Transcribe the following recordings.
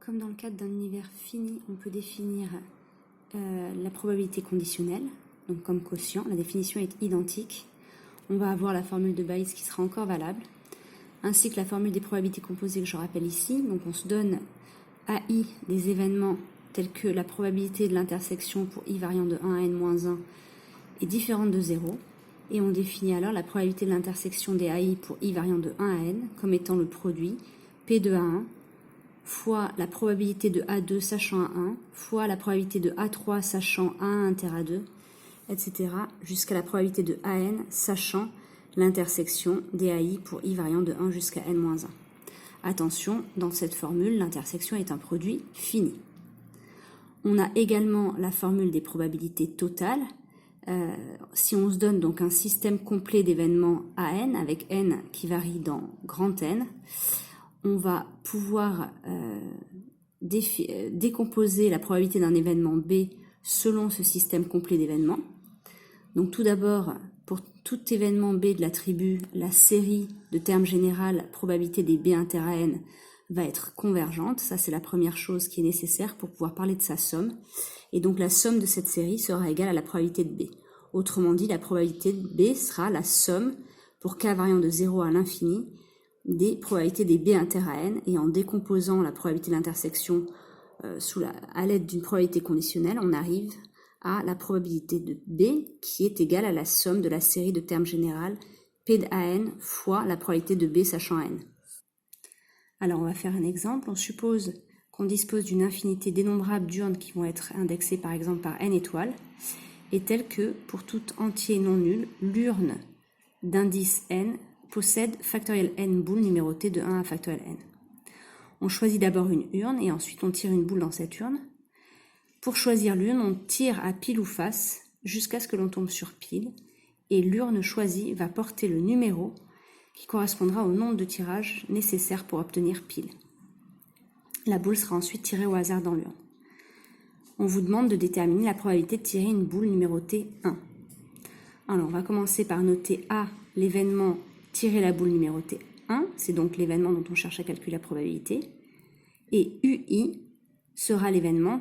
Comme dans le cadre d'un univers fini, on peut définir la probabilité conditionnelle, donc comme quotient. La définition est identique. On va avoir la formule de Bayes qui sera encore valable, ainsi que la formule des probabilités composées que je rappelle ici. Donc on se donne AI des événements tels que la probabilité de l'intersection pour i variant de 1 à n-1 est différente de 0. Et on définit alors la probabilité de l'intersection des AI pour i variant de 1 à n comme étant le produit P de A1 fois la probabilité de A2 sachant A1 fois la probabilité de A3 sachant A1 inter A2, etc. jusqu'à la probabilité de AN sachant l'intersection des AI pour i variant de 1 jusqu'à n-1. Attention, dans cette formule, l'intersection est un produit fini. On a également la formule des probabilités totales. Si on se donne donc un système complet d'événements AN avec n qui varie dans grand N, on va pouvoir décomposer la probabilité d'un événement B selon ce système complet d'événements. Donc tout d'abord, pour tout événement B de l'attribut, la série de termes général probabilité des B inter à n va être convergente. Ça, c'est la première chose qui est nécessaire pour pouvoir parler de sa somme. Et donc la somme de cette série sera égale à la probabilité de B. Autrement dit, la probabilité de B sera la somme pour k variant de 0 à l'infini des probabilités des B inter à n, et en décomposant la probabilité d'intersection à l'aide d'une probabilité conditionnelle, on arrive à la probabilité de B qui est égale à la somme de la série de termes général P de AN fois la probabilité de B sachant n. Alors on va faire un exemple. On suppose qu'on dispose d'une infinité d'innombrables d'urnes qui vont être indexées par exemple par n étoiles, et telle que pour tout entier non nul, l'urne d'indice n possède factoriel n boules numérotées de 1 à factoriel n. On choisit d'abord une urne et ensuite on tire une boule dans cette urne. Pour choisir l'urne, on tire à pile ou face jusqu'à ce que l'on tombe sur pile, et l'urne choisie va porter le numéro qui correspondra au nombre de tirages nécessaires pour obtenir pile. La boule sera ensuite tirée au hasard dans l'urne. On vous demande de déterminer la probabilité de tirer une boule numérotée 1. Alors on va commencer par noter A, l'événement tirer la boule numérotée 1, c'est donc l'événement dont on cherche à calculer la probabilité, et UI sera l'événement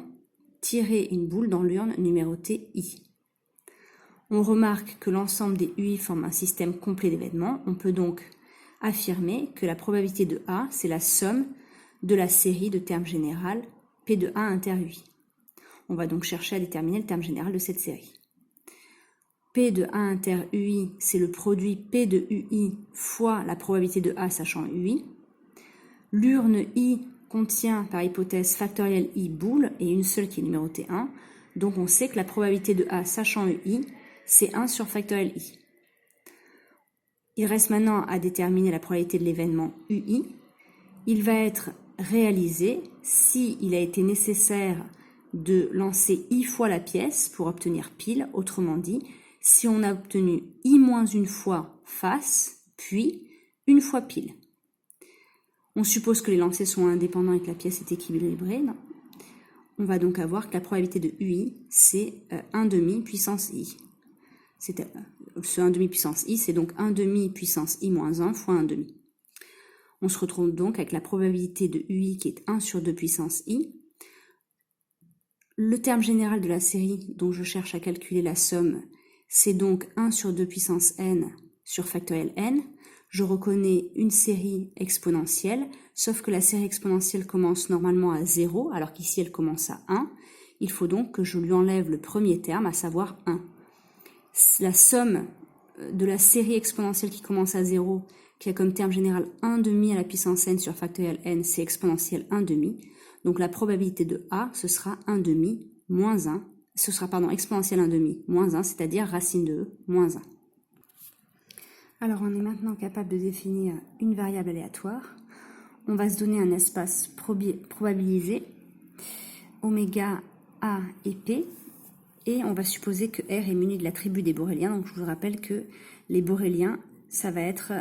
tirer une boule dans l'urne numérotée I. On remarque que l'ensemble des UI forme un système complet d'événements. On peut donc affirmer que la probabilité de A, c'est la somme de la série de termes général P de A inter UI. On va donc chercher à déterminer le terme général de cette série. P de A inter UI, c'est le produit P de UI fois la probabilité de A sachant UI. L'urne I contient par hypothèse factoriel I boules et une seule qui est numérotée 1. Donc on sait que la probabilité de A sachant UI, c'est 1 sur factoriel I. Il reste maintenant à déterminer la probabilité de l'événement UI. Il va être réalisé si il a été nécessaire de lancer I fois la pièce pour obtenir pile, autrement dit, si on a obtenu I moins une fois face, puis une fois pile. On suppose que les lancers sont indépendants et que la pièce est équilibrée. On va donc avoir que la probabilité de UI, c'est 1 demi puissance I. Ce 1 demi puissance I, c'est donc 1 demi puissance I moins 1 fois 1 demi. On se retrouve donc avec la probabilité de UI qui est 1 sur 2 puissance I. Le terme général de la série dont je cherche à calculer la somme, c'est donc 1 sur 2 puissance n sur factoriel n. Je reconnais une série exponentielle, sauf que la série exponentielle commence normalement à 0, alors qu'ici elle commence à 1. Il faut donc que je lui enlève le premier terme, à savoir 1. La somme de la série exponentielle qui commence à 0, qui a comme terme général 1 demi à la puissance n sur factoriel n, c'est exponentielle 1 demi. Donc la probabilité de A, ce sera 1 demi moins 1. Ce sera, exponentielle 1 demi moins 1, c'est-à-dire racine de E moins 1. Alors on est maintenant capable de définir une variable aléatoire. On va se donner un espace probabilisé, oméga A et P, et on va supposer que R est muni de l'attribut des boréliens. Donc je vous rappelle que les boréliens, ça va être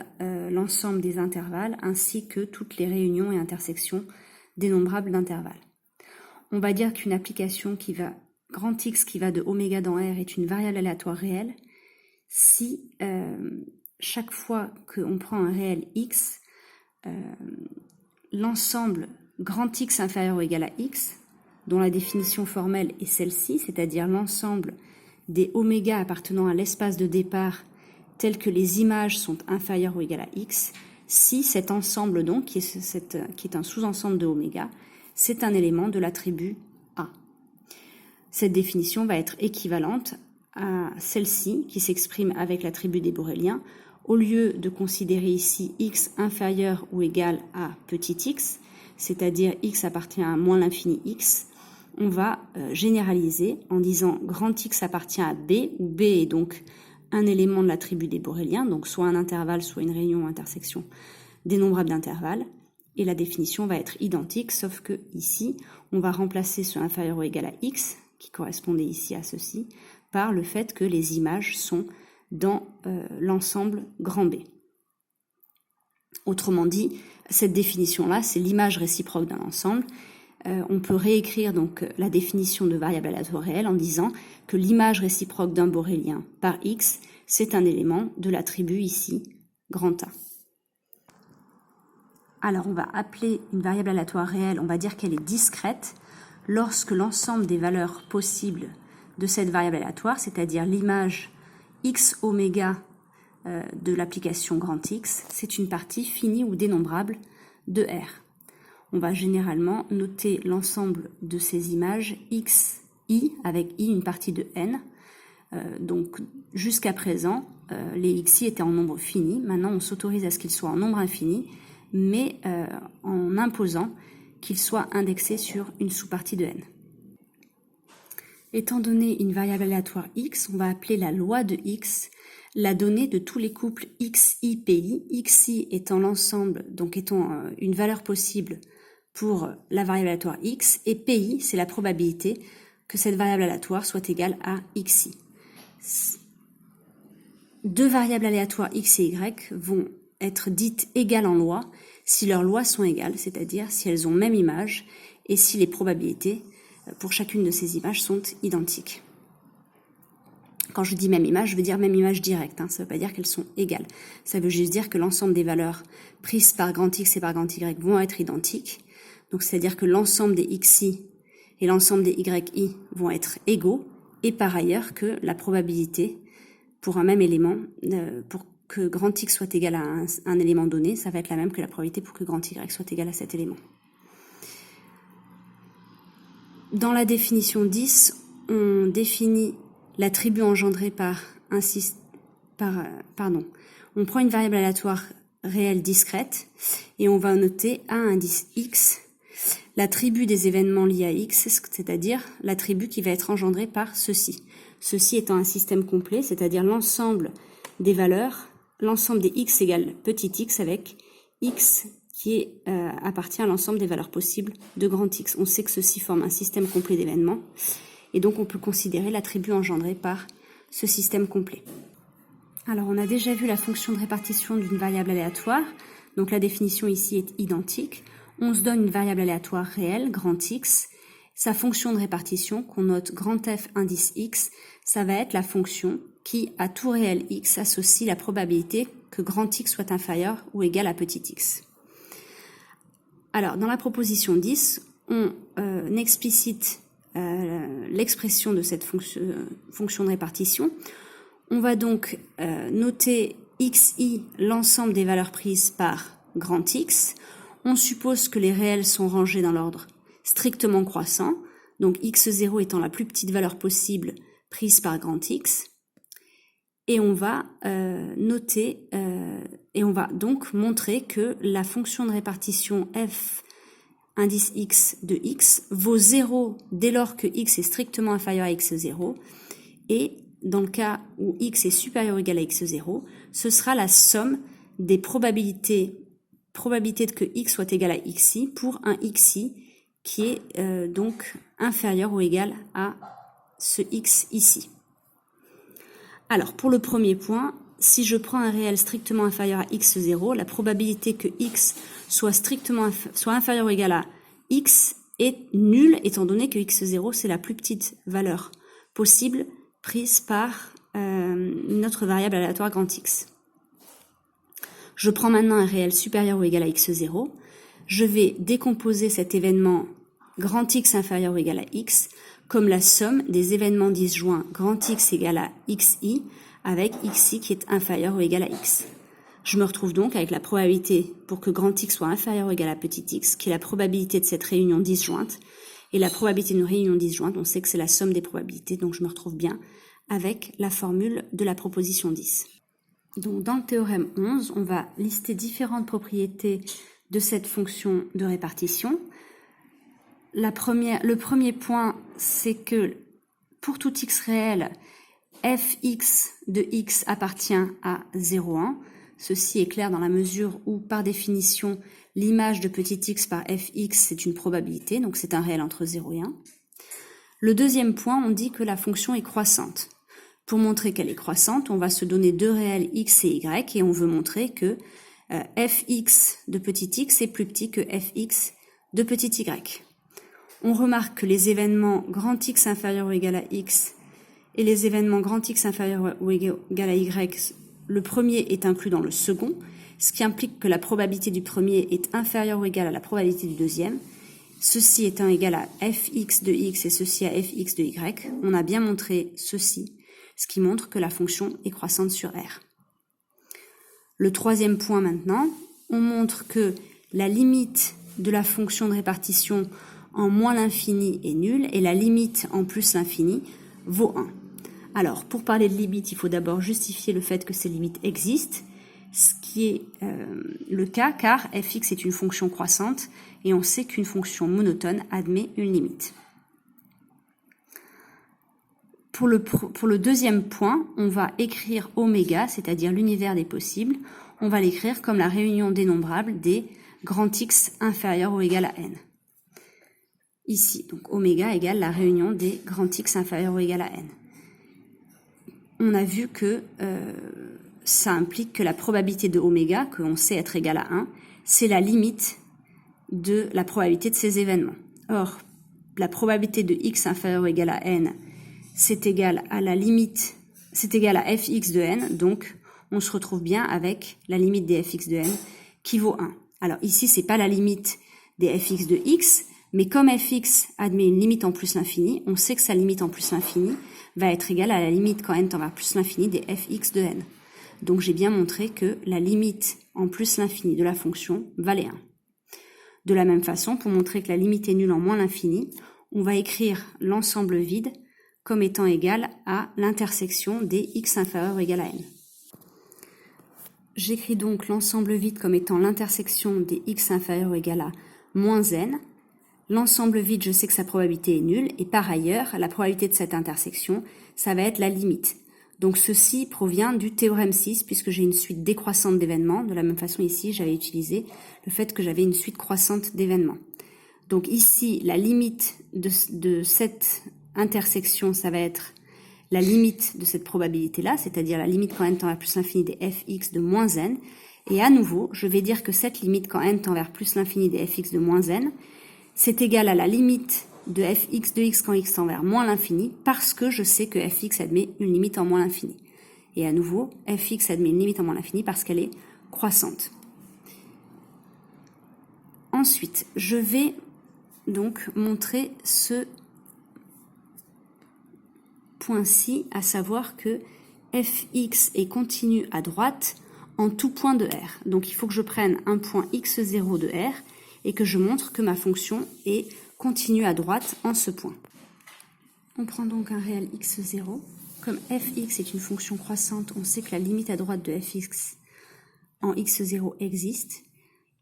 l'ensemble des intervalles ainsi que toutes les réunions et intersections dénombrables d'intervalles. On va dire qu'une application qui va, grand X qui va de oméga dans R est une variable aléatoire réelle si chaque fois qu'on prend un réel X, l'ensemble grand X inférieur ou égal à X, dont la définition formelle est celle-ci, c'est-à-dire l'ensemble des oméga appartenant à l'espace de départ tels que les images sont inférieures ou égales à X, si cet ensemble donc, qui est un sous-ensemble de oméga, c'est un élément de l'attribut A. Cette définition va être équivalente à celle-ci qui s'exprime avec l'attribut des boréliens. Au lieu de considérer ici X inférieur ou égal à petit x, c'est-à-dire X appartient à moins l'infini X, on va généraliser en disant grand X appartient à B, où B est donc un élément de l'attribut des boréliens, donc soit un intervalle, soit une réunion ou intersection dénombrable d'intervalles, et la définition va être identique, sauf que ici, on va remplacer ce inférieur ou égal à X, qui correspondait ici à ceci, par le fait que les images sont dans l'ensemble grand B. Autrement dit, cette définition-là, c'est l'image réciproque d'un ensemble. On peut réécrire donc la définition de variable aléatoire réelle en disant que l'image réciproque d'un borélien par X, c'est un élément de l'attribut ici, grand A. Alors on va appeler une variable aléatoire réelle, on va dire qu'elle est discrète lorsque l'ensemble des valeurs possibles de cette variable aléatoire, c'est-à-dire l'image X oméga de l'application grand X, c'est une partie finie ou dénombrable de R. On va généralement noter l'ensemble de ces images xi avec i une partie de n. Donc jusqu'à présent, les xi étaient en nombre fini. Maintenant, on s'autorise à ce qu'ils soient en nombre infini, mais en imposant qu'ils soient indexés sur une sous-partie de n. Étant donné une variable aléatoire x, on va appeler la loi de x la donnée de tous les couples xi, pi, xi étant l'ensemble, donc étant une valeur possible pour la variable aléatoire x, et pi, c'est la probabilité que cette variable aléatoire soit égale à xi. Deux variables aléatoires x et y vont être dites égales en loi si leurs lois sont égales, c'est-à-dire si elles ont même image et si les probabilités pour chacune de ces images sont identiques. Quand je dis même image, je veux dire même image directe, ça ne veut pas dire qu'elles sont égales. Ça veut juste dire que l'ensemble des valeurs prises par grand X et par grand Y vont être identiques. Donc c'est-à-dire que l'ensemble des xi et l'ensemble des yi vont être égaux, et par ailleurs que la probabilité pour un même élément, pour que grand X soit égal à un élément donné, ça va être la même que la probabilité pour que grand Y soit égal à cet élément. Dans la définition 10, on définit l'attribut engendré par on prend une variable aléatoire réelle discrète et on va noter à indice x l'attribut des événements liés à x, c'est-à-dire l'attribut qui va être engendré par ceci. Ceci étant un système complet, c'est-à-dire l'ensemble des valeurs, l'ensemble des x égale petit x avec x qui appartient à l'ensemble des valeurs possibles de grand X. On sait que ceci forme un système complet d'événements, et donc on peut considérer l'attribut engendré par ce système complet. Alors on a déjà vu la fonction de répartition d'une variable aléatoire, donc la définition ici est identique. On se donne une variable aléatoire réelle, grand X. Sa fonction de répartition, qu'on note grand F indice X, ça va être la fonction qui, à tout réel X, associe la probabilité que grand X soit inférieur ou égal à petit x. Alors, dans la proposition 10, on explicite l'expression de cette fonction de répartition. On va donc noter xi, l'ensemble des valeurs prises par grand X. On suppose que les réels sont rangés dans l'ordre strictement croissant, donc x0 étant la plus petite valeur possible prise par grand X. Et on va noter, et on va donc montrer que la fonction de répartition f indice x de x vaut 0 dès lors que x est strictement inférieur à x0, et dans le cas où x est supérieur ou égal à x0, ce sera la somme des probabilités que x soit égal à xi pour un xi qui est donc inférieur ou égal à ce x ici. Alors, pour le premier point, si je prends un réel strictement inférieur à x0, la probabilité que x soit inférieur ou égal à x est nulle, étant donné que x0, c'est la plus petite valeur possible prise par notre variable aléatoire grand X. Je prends maintenant un réel supérieur ou égal à x0. je vais décomposer cet événement grand X inférieur ou égal à X comme la somme des événements disjoints grand X égale à XI avec XI qui est inférieur ou égal à X. Je me retrouve donc avec la probabilité pour que grand X soit inférieur ou égal à petit x, qui est la probabilité de cette réunion disjointe. Et la probabilité d'une réunion disjointe, on sait que c'est la somme des probabilités, donc je me retrouve bien avec la formule de la proposition 10. Donc dans le théorème 11, on va lister différentes propriétés de cette fonction de répartition. Le premier point, c'est que pour tout x réel, fx de x appartient à 0,1. Ceci est clair dans la mesure où, par définition, l'image de petit x par fx, c'est une probabilité, donc c'est un réel entre 0 et 1. Le deuxième point, on dit que la fonction est croissante. Pour montrer qu'elle est croissante, on va se donner deux réels x et y, et on veut montrer que fx de petit x est plus petit que fx de petit y. On remarque que les événements grand X inférieur ou égal à X et les événements grand X inférieur ou égal à Y, le premier est inclus dans le second, ce qui implique que la probabilité du premier est inférieure ou égale à la probabilité du deuxième. Ceci étant égal à fx de x et ceci à fx de y, on a bien montré ceci, ce qui montre que la fonction est croissante sur R. Le troisième point maintenant, on montre que la limite de la fonction de répartition en moins l'infini est nulle et la limite en plus l'infini vaut 1. Alors, pour parler de limite, il faut d'abord justifier le fait que ces limites existent, ce qui est le cas car fx est une fonction croissante et on sait qu'une fonction monotone admet une limite. Pour le deuxième point, on va écrire oméga, c'est-à-dire l'univers des possibles, on va l'écrire comme la réunion dénombrable des grand X inférieur ou égal à n. Ici, donc oméga égale la réunion des grand X inférieur ou égal à n. On a vu que ça implique que la probabilité de oméga, que on sait être égale à 1, c'est la limite de la probabilité de ces événements. Or, la probabilité de x inférieur ou égal à n, c'est égal à la limite, c'est égal à fx de n, donc on se retrouve bien avec la limite des fx de n qui vaut 1. Alors ici, c'est pas la limite des fx de x, mais comme fx admet une limite en plus l'infini, on sait que sa limite en plus l'infini va être égale à la limite quand n tend vers plus l'infini des fx de n. Donc j'ai bien montré que la limite en plus l'infini de la fonction valait 1. De la même façon, pour montrer que la limite est nulle en moins l'infini, on va écrire l'ensemble vide comme étant égal à l'intersection des x inférieur ou égal à n. J'écris donc l'ensemble vide comme étant l'intersection des x inférieur ou égal à moins n. L'ensemble vide, je sais que sa probabilité est nulle, et par ailleurs, la probabilité de cette intersection, ça va être la limite. Donc ceci provient du théorème 6, puisque j'ai une suite décroissante d'événements. De la même façon, ici, j'avais utilisé le fait que j'avais une suite croissante d'événements. Donc ici, la limite de cette intersection, ça va être la limite de cette probabilité-là, c'est-à-dire la limite quand n tend vers plus l'infini des fx de moins n. Et à nouveau, je vais dire que cette limite quand n tend vers plus l'infini des fx de moins n, c'est égal à la limite de fx de x quand x tend vers moins l'infini, parce que je sais que fx admet une limite en moins l'infini. Et à nouveau, fx admet une limite en moins l'infini parce qu'elle est croissante. Ensuite, je vais donc montrer ce point-ci, à savoir que fx est continu à droite en tout point de R. Donc il faut que je prenne un point x0 de R et que je montre que ma fonction est continue à droite en ce point. On prend donc un réel x0. Comme fx est une fonction croissante, on sait que la limite à droite de fx en x0 existe.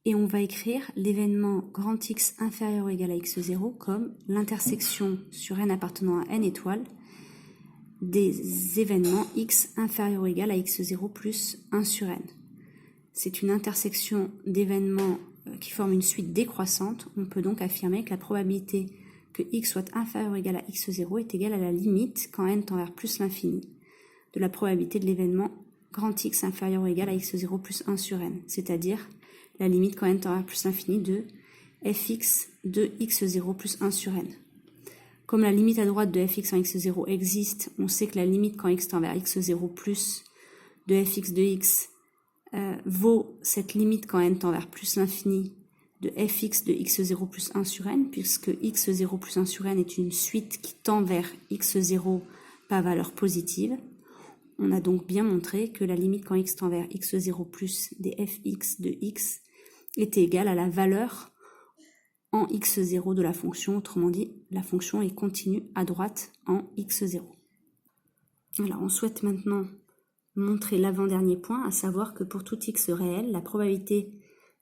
Et on va écrire l'événement grand X inférieur ou égal à x0 comme l'intersection sur n appartenant à n étoiles des événements x inférieur ou égal à x0 plus 1 sur n. C'est une intersection d'événements qui forment une suite décroissante. On peut donc affirmer que la probabilité que x soit inférieur ou égal à x0 est égale à la limite, quand n tend vers plus l'infini, de la probabilité de l'événement grand X inférieur ou égal à x0 plus 1 sur n, c'est-à-dire la limite quand n tend vers plus l'infini de fx de x0 plus 1 sur n. Comme la limite à droite de fx en x0 existe, on sait que la limite quand x tend vers x0 plus de fx de x vaut cette limite quand n tend vers plus l'infini de fx de x0 plus 1 sur n, puisque x0 plus 1 sur n est une suite qui tend vers x0 par valeur positive. On a donc bien montré que la limite quand x tend vers x0 plus des fx de x était égale à la valeur en x0 de la fonction, autrement dit, la fonction est continue à droite en x0. Alors, on souhaite maintenant montrer l'avant-dernier point, à savoir que pour tout x réel, la probabilité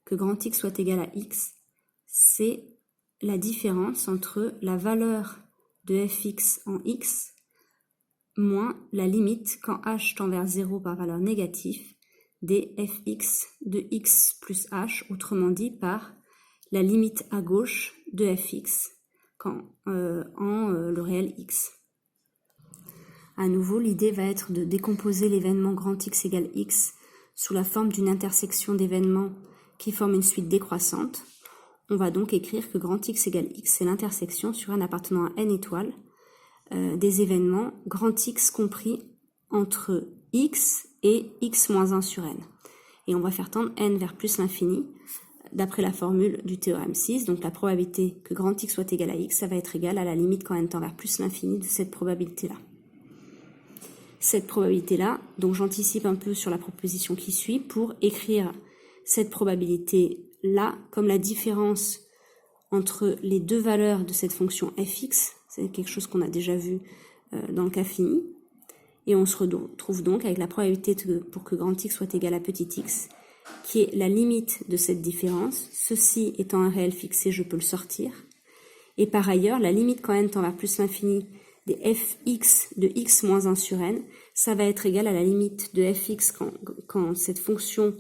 que grand X soit égal à X, c'est la différence entre la valeur de fx en X moins la limite quand h tend vers 0 par valeur négative des fx de x plus h, autrement dit par la limite à gauche de fx en le réel x. À nouveau, l'idée va être de décomposer l'événement grand X égale X sous la forme d'une intersection d'événements qui forment une suite décroissante. On va donc écrire que grand X égale X, c'est l'intersection sur n appartenant à n étoiles des événements grand X compris entre X et X moins 1 sur n. Et on va faire tendre n vers plus l'infini d'après la formule du théorème 6. Donc la probabilité que grand X soit égal à X, ça va être égal à la limite quand n tend vers plus l'infini de cette probabilité-là. Cette probabilité-là, donc j'anticipe un peu sur la proposition qui suit pour écrire cette probabilité-là comme la différence entre les deux valeurs de cette fonction fx, c'est quelque chose qu'on a déjà vu dans le cas fini, et on se retrouve donc avec la probabilité pour que grand X soit égal à petit x, qui est la limite de cette différence, ceci étant un réel fixé, je peux le sortir, et par ailleurs, la limite quand n tend vers plus l'infini des fx de x moins 1 sur n, ça va être égal à la limite de fx quand cette fonction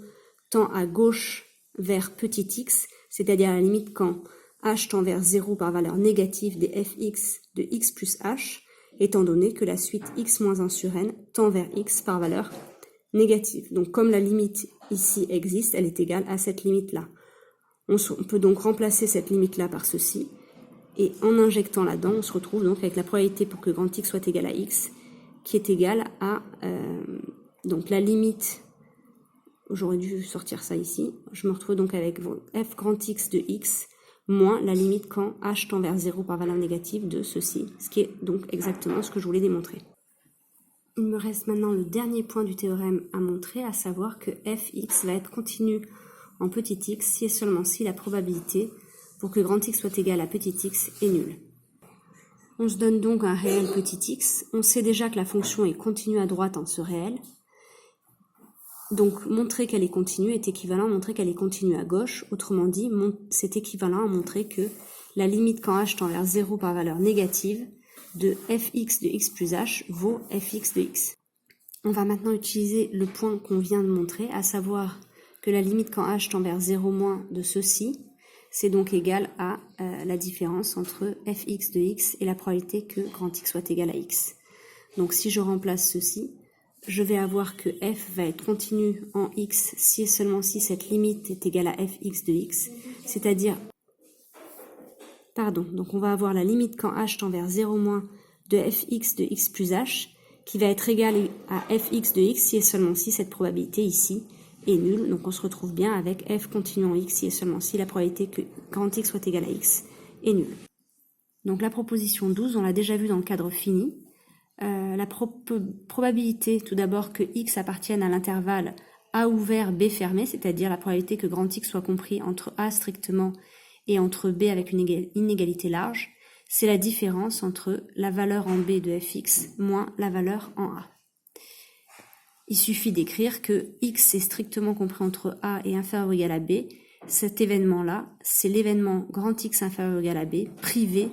tend à gauche vers petit x, c'est-à-dire à la limite quand h tend vers 0 par valeur négative des fx de x plus h, étant donné que la suite x moins 1 sur n tend vers x par valeur négative. Donc comme la limite ici existe, elle est égale à cette limite-là. On peut donc remplacer cette limite-là par ceci, et en injectant là-dedans, on se retrouve donc avec la probabilité pour que grand X soit égal à X, qui est égale à donc la limite, j'aurais dû sortir ça ici, je me retrouve donc avec f grand X de X moins la limite quand h tend vers 0 par valeur négative de ceci, ce qui est donc exactement ce que je voulais démontrer. Il me reste maintenant le dernier point du théorème à montrer, à savoir que fx va être continu en petit x si et seulement si la probabilité pour que grand X soit égal à petit x est nulle. On se donne donc un réel petit x. On sait déjà que la fonction est continue à droite en ce réel. Donc montrer qu'elle est continue est équivalent à montrer qu'elle est continue à gauche. Autrement dit, c'est équivalent à montrer que la limite quand h tend vers 0 par valeur négative de fx de x plus h vaut fx de x. On va maintenant utiliser le point qu'on vient de montrer, à savoir que la limite quand h tend vers 0 moins de ceci, c'est donc égal à la différence entre fx de x et la probabilité que grand X soit égal à x. Donc si je remplace ceci, je vais avoir que f va être continu en x si et seulement si cette limite est égale à fx de x, c'est-à-dire, donc on va avoir la limite quand h tend vers 0 moins de fx de x plus h, qui va être égale à fx de x si et seulement si cette probabilité ici est nulle. Donc on se retrouve bien avec f continu en x si et seulement si la probabilité que grand X soit égal à x est nulle. Donc la proposition 12, on l'a déjà vue dans le cadre fini. La probabilité tout d'abord que x appartienne à l'intervalle a ouvert b fermé, c'est-à-dire la probabilité que grand X soit compris entre a strictement et entre b avec une inégalité large, c'est la différence entre la valeur en b de fx moins la valeur en a. Il suffit d'écrire que x est strictement compris entre a et inférieur ou égal à b. Cet événement-là, c'est l'événement grand X inférieur ou égal à b, privé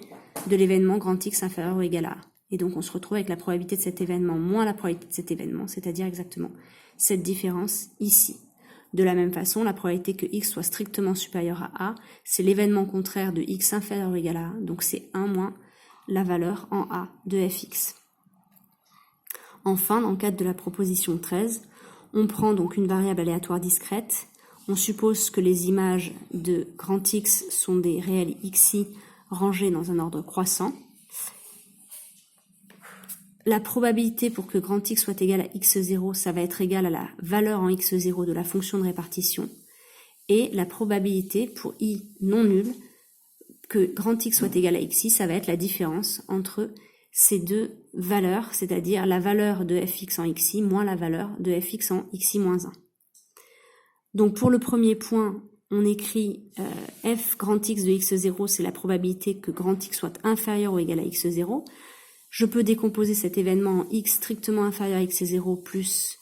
de l'événement grand X inférieur ou égal à a. Et donc on se retrouve avec la probabilité de cet événement moins la probabilité de cet événement, c'est-à-dire exactement cette différence ici. De la même façon, la probabilité que x soit strictement supérieur à a, c'est l'événement contraire de x inférieur ou égal à a, donc c'est 1 moins la valeur en a de fx. Enfin, dans le cadre de la proposition 13, on prend donc une variable aléatoire discrète, on suppose que les images de grand X sont des réels xi rangés dans un ordre croissant. La probabilité pour que grand X soit égal à x0, ça va être égal à la valeur en x0 de la fonction de répartition. et la probabilité pour i non nul que grand X soit égal à xi, ça va être la différence entre ces deux valeurs, c'est-à-dire la valeur de fx en xi moins la valeur de fx en xi moins 1. Donc pour le premier point, on écrit f grand X de x0, c'est la probabilité que grand X soit inférieur ou égal à x0. Je peux décomposer cet événement en x strictement inférieur à x0 plus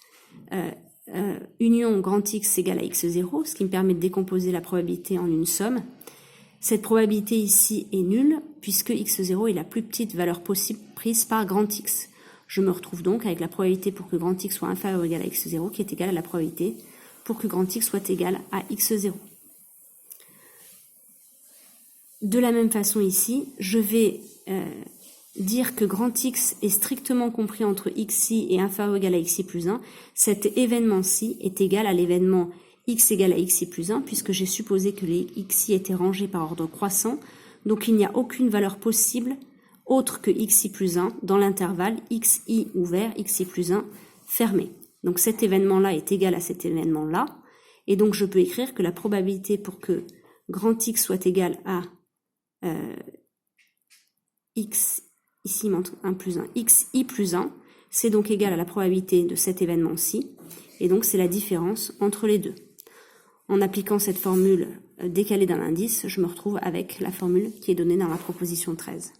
union grand X égale à x0, ce qui me permet de décomposer la probabilité en une somme. Cette probabilité ici est nulle, puisque x0 est la plus petite valeur possible prise par grand X. Je me retrouve donc avec la probabilité pour que grand X soit inférieur ou égal à x0, qui est égale à la probabilité pour que grand X soit égal à x0. De la même façon ici, je vais dire que grand X est strictement compris entre xi et inférieur ou égal à xi plus 1. Cet événement-ci est égal à l'événement x égale à xi plus 1, puisque j'ai supposé que les xi étaient rangés par ordre croissant, donc il n'y a aucune valeur possible autre que xi plus 1 dans l'intervalle xi ouvert, xi plus 1 fermé. Donc cet événement-là est égal à cet événement-là, et donc je peux écrire que la probabilité pour que grand X soit égal à x, ici 1 plus 1, xi plus 1, c'est donc égal à la probabilité de cet événement-ci, et donc c'est la différence entre les deux. En appliquant cette formule décalée d'un indice, je me retrouve avec la formule qui est donnée dans la proposition 13.